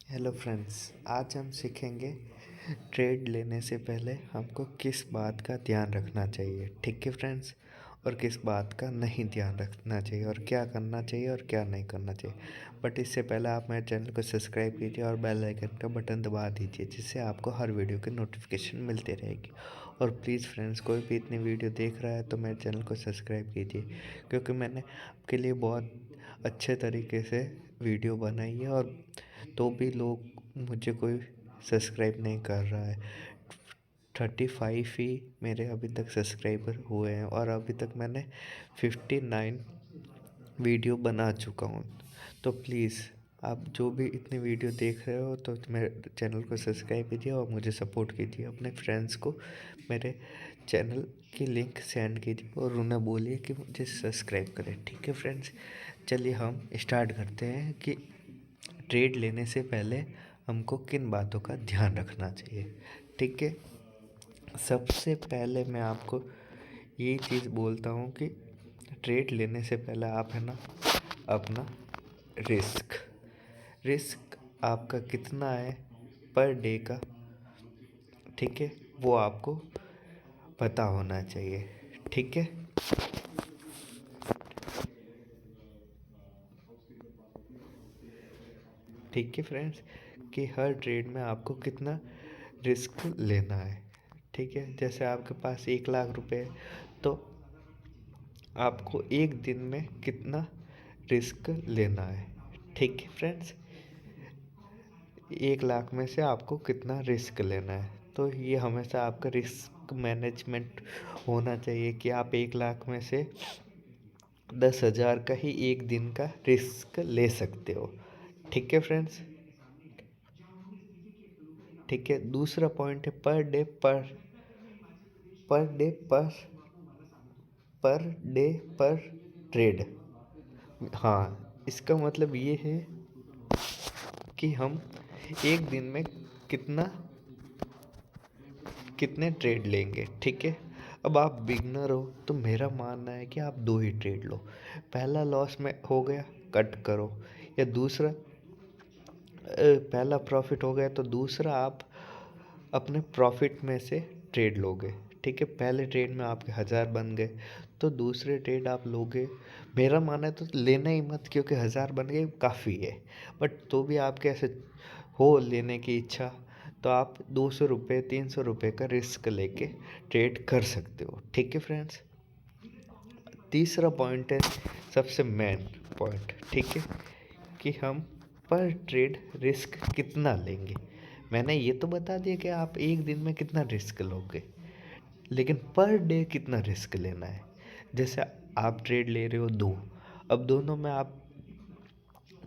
Hello friends, आज हम सीखेंगे ट्रेड लेने से पहले हमको किस बात का ध्यान रखना चाहिए। ठीक है फ्रेंड्स, और किस बात का नहीं ध्यान रखना चाहिए और क्या करना चाहिए और क्या नहीं करना चाहिए। बट इससे पहले आप मेरे चैनल को सब्सक्राइब कीजिए और बेल आइकन का बटन दबा दीजिए, जिससे आपको हर वीडियो की नोटिफिकेशन मिलती रहेगी। और प्लीज़ फ्रेंड्स, कोई भी इतनी वीडियो देख रहा है तो मेरे चैनल को सब्सक्राइब कीजिए, क्योंकि मैंने आपके लिए बहुत अच्छे तरीके से वीडियो बनाई है और तो भी लोग मुझे कोई सब्सक्राइब नहीं कर रहा है। 35 ही मेरे अभी तक सब्सक्राइबर हुए हैं और अभी तक मैंने 59 वीडियो बना चुका हूँ। तो प्लीज़, आप जो भी इतनी वीडियो देख रहे हो तो मेरे चैनल को सब्सक्राइब कीजिए और मुझे सपोर्ट कीजिए। अपने फ्रेंड्स को मेरे चैनल की लिंक सेंड कीजिए और उन्हें बोलिए कि मुझे सब्सक्राइब करें। ठीक है फ्रेंड्स, चलिए हम स्टार्ट करते हैं कि ट्रेड लेने से पहले हमको किन बातों का ध्यान रखना चाहिए। ठीक है, सबसे पहले मैं आपको यही चीज़ बोलता हूँ कि ट्रेड लेने से पहले आप है ना अपना रिस्क रिस्क आपका कितना है पर डे का, ठीक है, वो आपको पता होना चाहिए। ठीक है, ठीक है फ्रेंड्स, कि हर ट्रेड में आपको कितना रिस्क लेना है। ठीक है, जैसे आपके पास 1 लाख रुपए है तो आपको एक दिन में कितना रिस्क लेना है। ठीक है फ्रेंड्स, 1 लाख में से आपको कितना रिस्क लेना है, तो ये हमेशा आपका रिस्क मैनेजमेंट होना चाहिए कि आप 1 लाख में से 10,000 का ही एक दिन का रिस्क ले सकते हो। ठीक है फ्रेंड्स, ठीक है। दूसरा पॉइंट है पर डे पर डे पर ट्रेड। हाँ, इसका मतलब ये है कि हम एक दिन में कितना कितने ट्रेड लेंगे। ठीक है, अब आप बिगनर हो तो मेरा मानना है कि आप 2 ही ट्रेड लो। पहला लॉस में हो गया, कट करो, या दूसरा पहला प्रॉफिट हो गया तो दूसरा आप अपने प्रॉफिट में से ट्रेड लोगे। ठीक है, पहले ट्रेड में आपके 1000 बन गए तो दूसरे ट्रेड आप लोगे। मेरा मानना है तो लेना ही मत, क्योंकि 1000 बन गए काफ़ी है। बट तो भी आपके ऐसे हो लेने की इच्छा तो आप 200 रुपये 300 रुपये का रिस्क लेके ट्रेड कर सकते हो। ठीक है फ्रेंड्स, तीसरा पॉइंट है सबसे मेन पॉइंट। ठीक है, कि हम पर ट्रेड रिस्क कितना लेंगे। मैंने ये तो बता दिया कि आप एक दिन में कितना रिस्क लोगे, लेकिन पर डे कितना रिस्क लेना है। जैसे आप ट्रेड ले रहे हो 2, अब दोनों में आप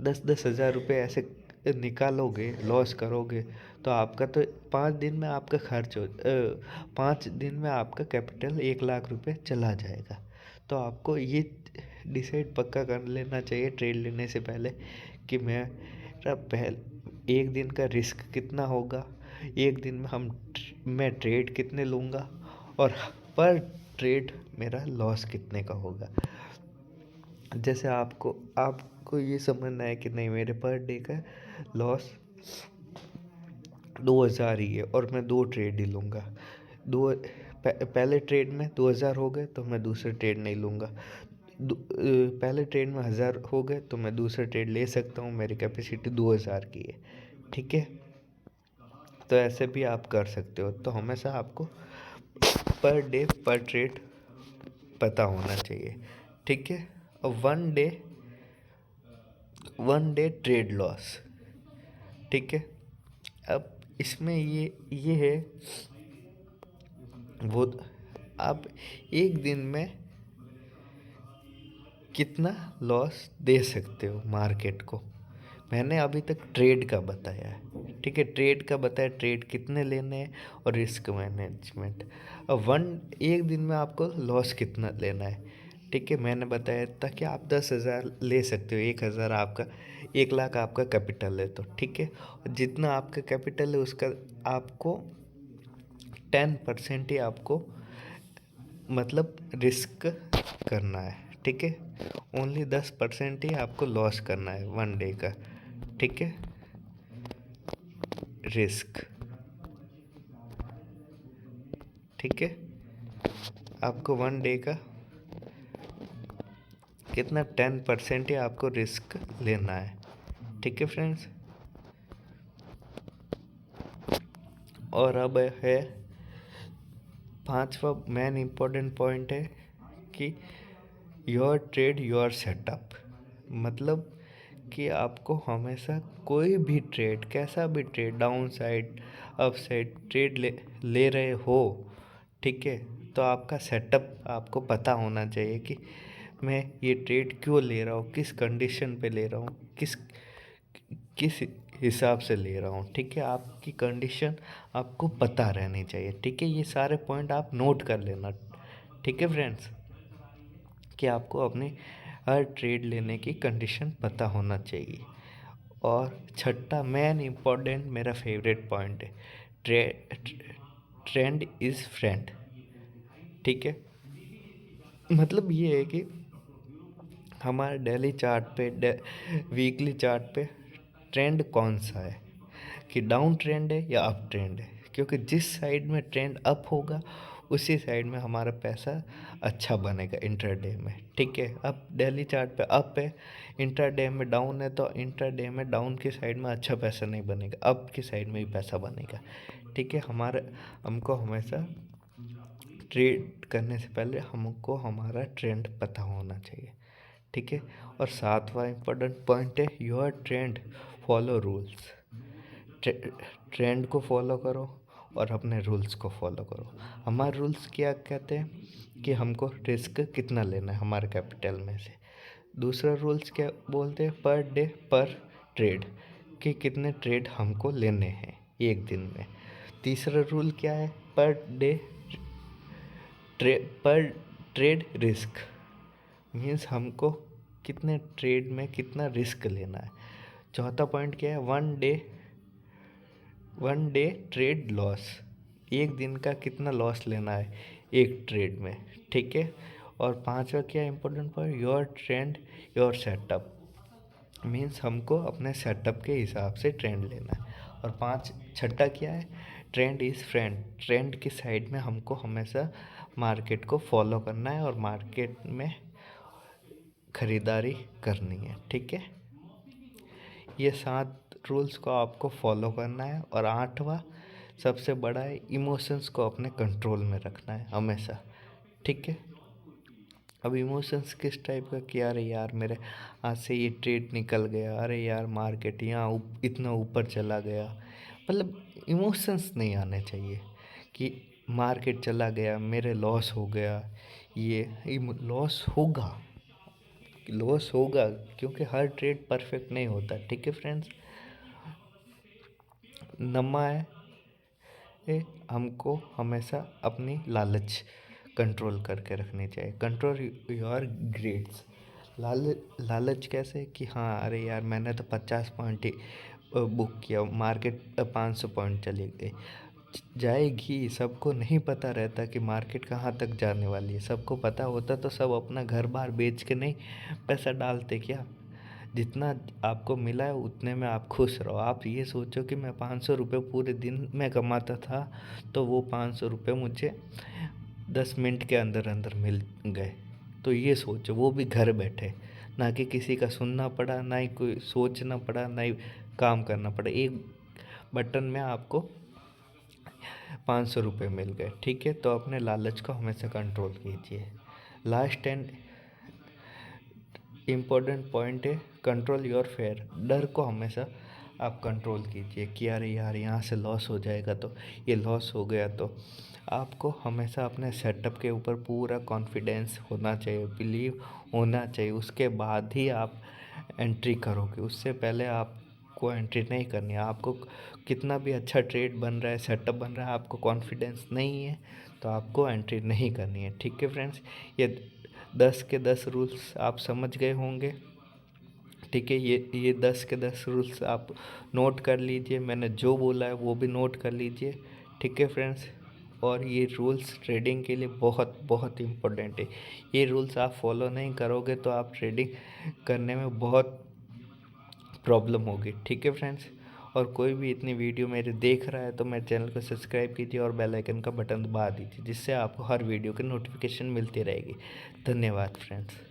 10-10 हज़ार रुपये ऐसे निकालोगे, लॉस करोगे तो आपका तो 5 दिन में आपका 5 दिन में आपका कैपिटल 1 लाख रुपये चला जाएगा। तो आपको ये डिसाइड पक्का कर लेना चाहिए ट्रेड लेने से पहले कि मेरा पहले एक दिन का रिस्क कितना होगा, एक दिन में मैं ट्रेड कितने लूँगा और पर ट्रेड मेरा लॉस कितने का होगा। जैसे आपको ये समझना है कि नहीं, मेरे पर डे का लॉस 2000 ही है और मैं 2 ट्रेड ही लूँगा। दो पहले ट्रेड में 2000 हो गए तो मैं दूसरे ट्रेड नहीं लूँगा। पहले ट्रेड में 1000 हो गए तो मैं दूसरा ट्रेड ले सकता हूँ, मेरी कैपेसिटी 2000 की है। ठीक है, तो ऐसे भी आप कर सकते हो। तो हमेशा आपको पर डे पर ट्रेड पता होना चाहिए। ठीक है, और वन डे ट्रेड लॉस। ठीक है, अब इसमें ये है, वो आप एक दिन में कितना लॉस दे सकते हो मार्केट को। मैंने अभी तक ट्रेड का बताया है। ठीक है, ट्रेड का बताया, ट्रेड कितने लेने हैं और रिस्क मैनेजमेंट। अब एक दिन में आपको लॉस कितना लेना है। ठीक है, मैंने बताया था कि आप 10,000 ले सकते हो, 1,000 आपका, 1 लाख आपका कैपिटल है। तो ठीक है, जितना आपका कैपिटल है उसका आपको 10% ही आपको मतलब रिस्क करना है। ठीक है, ओनली 10% ही आपको लॉस करना है वन डे का। ठीक है, रिस्क। ठीक है, आपको 1 डे का कितना 10% ही आपको रिस्क लेना है। ठीक है फ्रेंड्स, और अब है 5वां मेन इम्पोर्टेंट पॉइंट है कि योर ट्रेड योर सेटअप। मतलब कि आपको हमेशा कोई भी ट्रेड, कैसा भी trade, down side up side trade ले रहे हो, ठीक है, तो आपका सेटअप आपको पता होना चाहिए कि मैं ये ट्रेड क्यों ले रहा हूँ, किस कंडीशन पे ले रहा हूँ, किस किस हिसाब से ले रहा हूँ। ठीक है, आपकी कंडीशन आपको पता रहनी चाहिए। ठीक है, ये सारे पॉइंट आप नोट कर लेना। ठीक है फ्रेंड्स, कि आपको अपनी हर ट्रेड लेने की कंडीशन पता होना चाहिए। और छठा मेन इम्पोर्टेंट मेरा फेवरेट पॉइंट है, ट्रेंड इज़ फ्रेंड। ठीक है, मतलब ये है कि हमारे डेली चार्ट पे, वीकली चार्ट पे ट्रेंड कौन सा है, कि डाउन ट्रेंड है या अप ट्रेंड है। क्योंकि जिस साइड में ट्रेंड अप होगा उसी साइड में हमारा पैसा अच्छा बनेगा इंट्राडे में। ठीक है, अब डेली चार्ट पे अप है, इंट्राडे में डाउन है, तो इंट्राडे में डाउन की साइड में अच्छा पैसा नहीं बनेगा, अप की साइड में ही पैसा बनेगा। ठीक है, हमको हमेशा ट्रेड करने से पहले हमको हमारा ट्रेंड पता होना चाहिए। ठीक है, और 7वां इम्पोर्टेंट पॉइंट है your trend follow rules. Trend को फॉलो करो और अपने रूल्स को फॉलो करो। हमारे रूल्स क्या कहते हैं कि हमको रिस्क कितना लेना है हमारे कैपिटल में से। दूसरा रूल्स क्या बोलते हैं, पर डे पर ट्रेड, कि कितने ट्रेड हमको लेने हैं एक दिन में। तीसरा रूल क्या है, पर डे पर ट्रेड रिस्क, मीन्स हमको कितने ट्रेड में कितना रिस्क लेना है। चौथा पॉइंट क्या है, वन डे ट्रेड लॉस, एक दिन का कितना लॉस लेना है एक ट्रेड में। ठीक है, और पांचवा क्या important point, your trend your setup, means हमको अपने सेटअप के हिसाब से ट्रेंड लेना है। और छठा क्या है, ट्रेंड इज़ फ्रेंड, ट्रेंड की साइड में हमको हमेशा मार्केट को फॉलो करना है और मार्केट में खरीदारी करनी है। ठीक है, ये 7 रूल्स को आपको फॉलो करना है। और 8वां सबसे बड़ा है, इमोशंस को अपने कंट्रोल में रखना है हमेशा। ठीक है, अब इमोशंस किस टाइप का, कि अरे यार मेरे हाथ से ये ट्रेड निकल गया, अरे यार मार्केट यहाँ इतना ऊपर चला गया, मतलब इमोशंस नहीं आने चाहिए कि मार्केट चला गया मेरे लॉस हो गया। ये लॉस होगा क्योंकि हर ट्रेड परफेक्ट नहीं होता। ठीक है फ्रेंड्स, नमा है हमको हमेशा अपनी लालच कंट्रोल करके रखनी चाहिए। Control your grades. लालच कैसे, कि हाँ अरे यार मैंने तो 50 पॉइंट ही बुक किया, मार्केट 500 पॉइंट चली गई, जाएगी। सबको नहीं पता रहता कि मार्केट कहाँ तक जाने वाली है। सबको पता होता तो सब अपना घर बार बेच के नहीं पैसा डालते क्या। जितना आपको मिला है उतने में आप खुश रहो। आप ये सोचो कि मैं 500 रुपये पूरे दिन में कमाता था, तो वो 500 रुपये मुझे 10 मिनट के अंदर अंदर मिल गए। तो ये सोचो, वो भी घर बैठे, ना कि किसी का सुनना पड़ा, ना ही कोई सोचना पड़ा, ना ही काम करना पड़ा, एक बटन में आपको 500 रुपये मिल गए। ठीक है, तो अपने लालच को हमेशा कंट्रोल कीजिए। लास्ट एंड इम्पोर्टेंट पॉइंट है, कंट्रोल योर फेयर। डर को हमेशा आप कंट्रोल कीजिए कि अरे यार यहाँ से लॉस हो जाएगा, तो ये लॉस हो गया। तो आपको हमेशा अपने सेटअप के ऊपर पूरा कॉन्फिडेंस होना चाहिए, बिलीव होना चाहिए, उसके बाद ही आप एंट्री करोगे। उससे पहले आपको एंट्री नहीं करनी है। आपको कितना भी अच्छा ट्रेड बन रहा है, सेटअप बन रहा है, आपको कॉन्फिडेंस नहीं है तो आपको एंट्री नहीं करनी है। ठीक है फ्रेंड्स, ये 10 के 10 रूल्स आप समझ गए होंगे। ठीक है, ये 10 के 10 रूल्स आप नोट कर लीजिए। मैंने जो बोला है वो भी नोट कर लीजिए। ठीक है फ्रेंड्स, और ये रूल्स ट्रेडिंग के लिए बहुत बहुत इम्पोर्टेंट है। ये रूल्स आप फॉलो नहीं करोगे तो आप ट्रेडिंग करने में बहुत प्रॉब्लम होगी। ठीक है फ्रेंड्स, और कोई भी इतनी वीडियो मेरे देख रहा है तो मेरे चैनल को सब्सक्राइब कीजिए और बेल आइकन का बटन दबा दीजिए, जिससे आपको हर वीडियो की नोटिफिकेशन मिलती रहेगी। धन्यवाद फ्रेंड्स।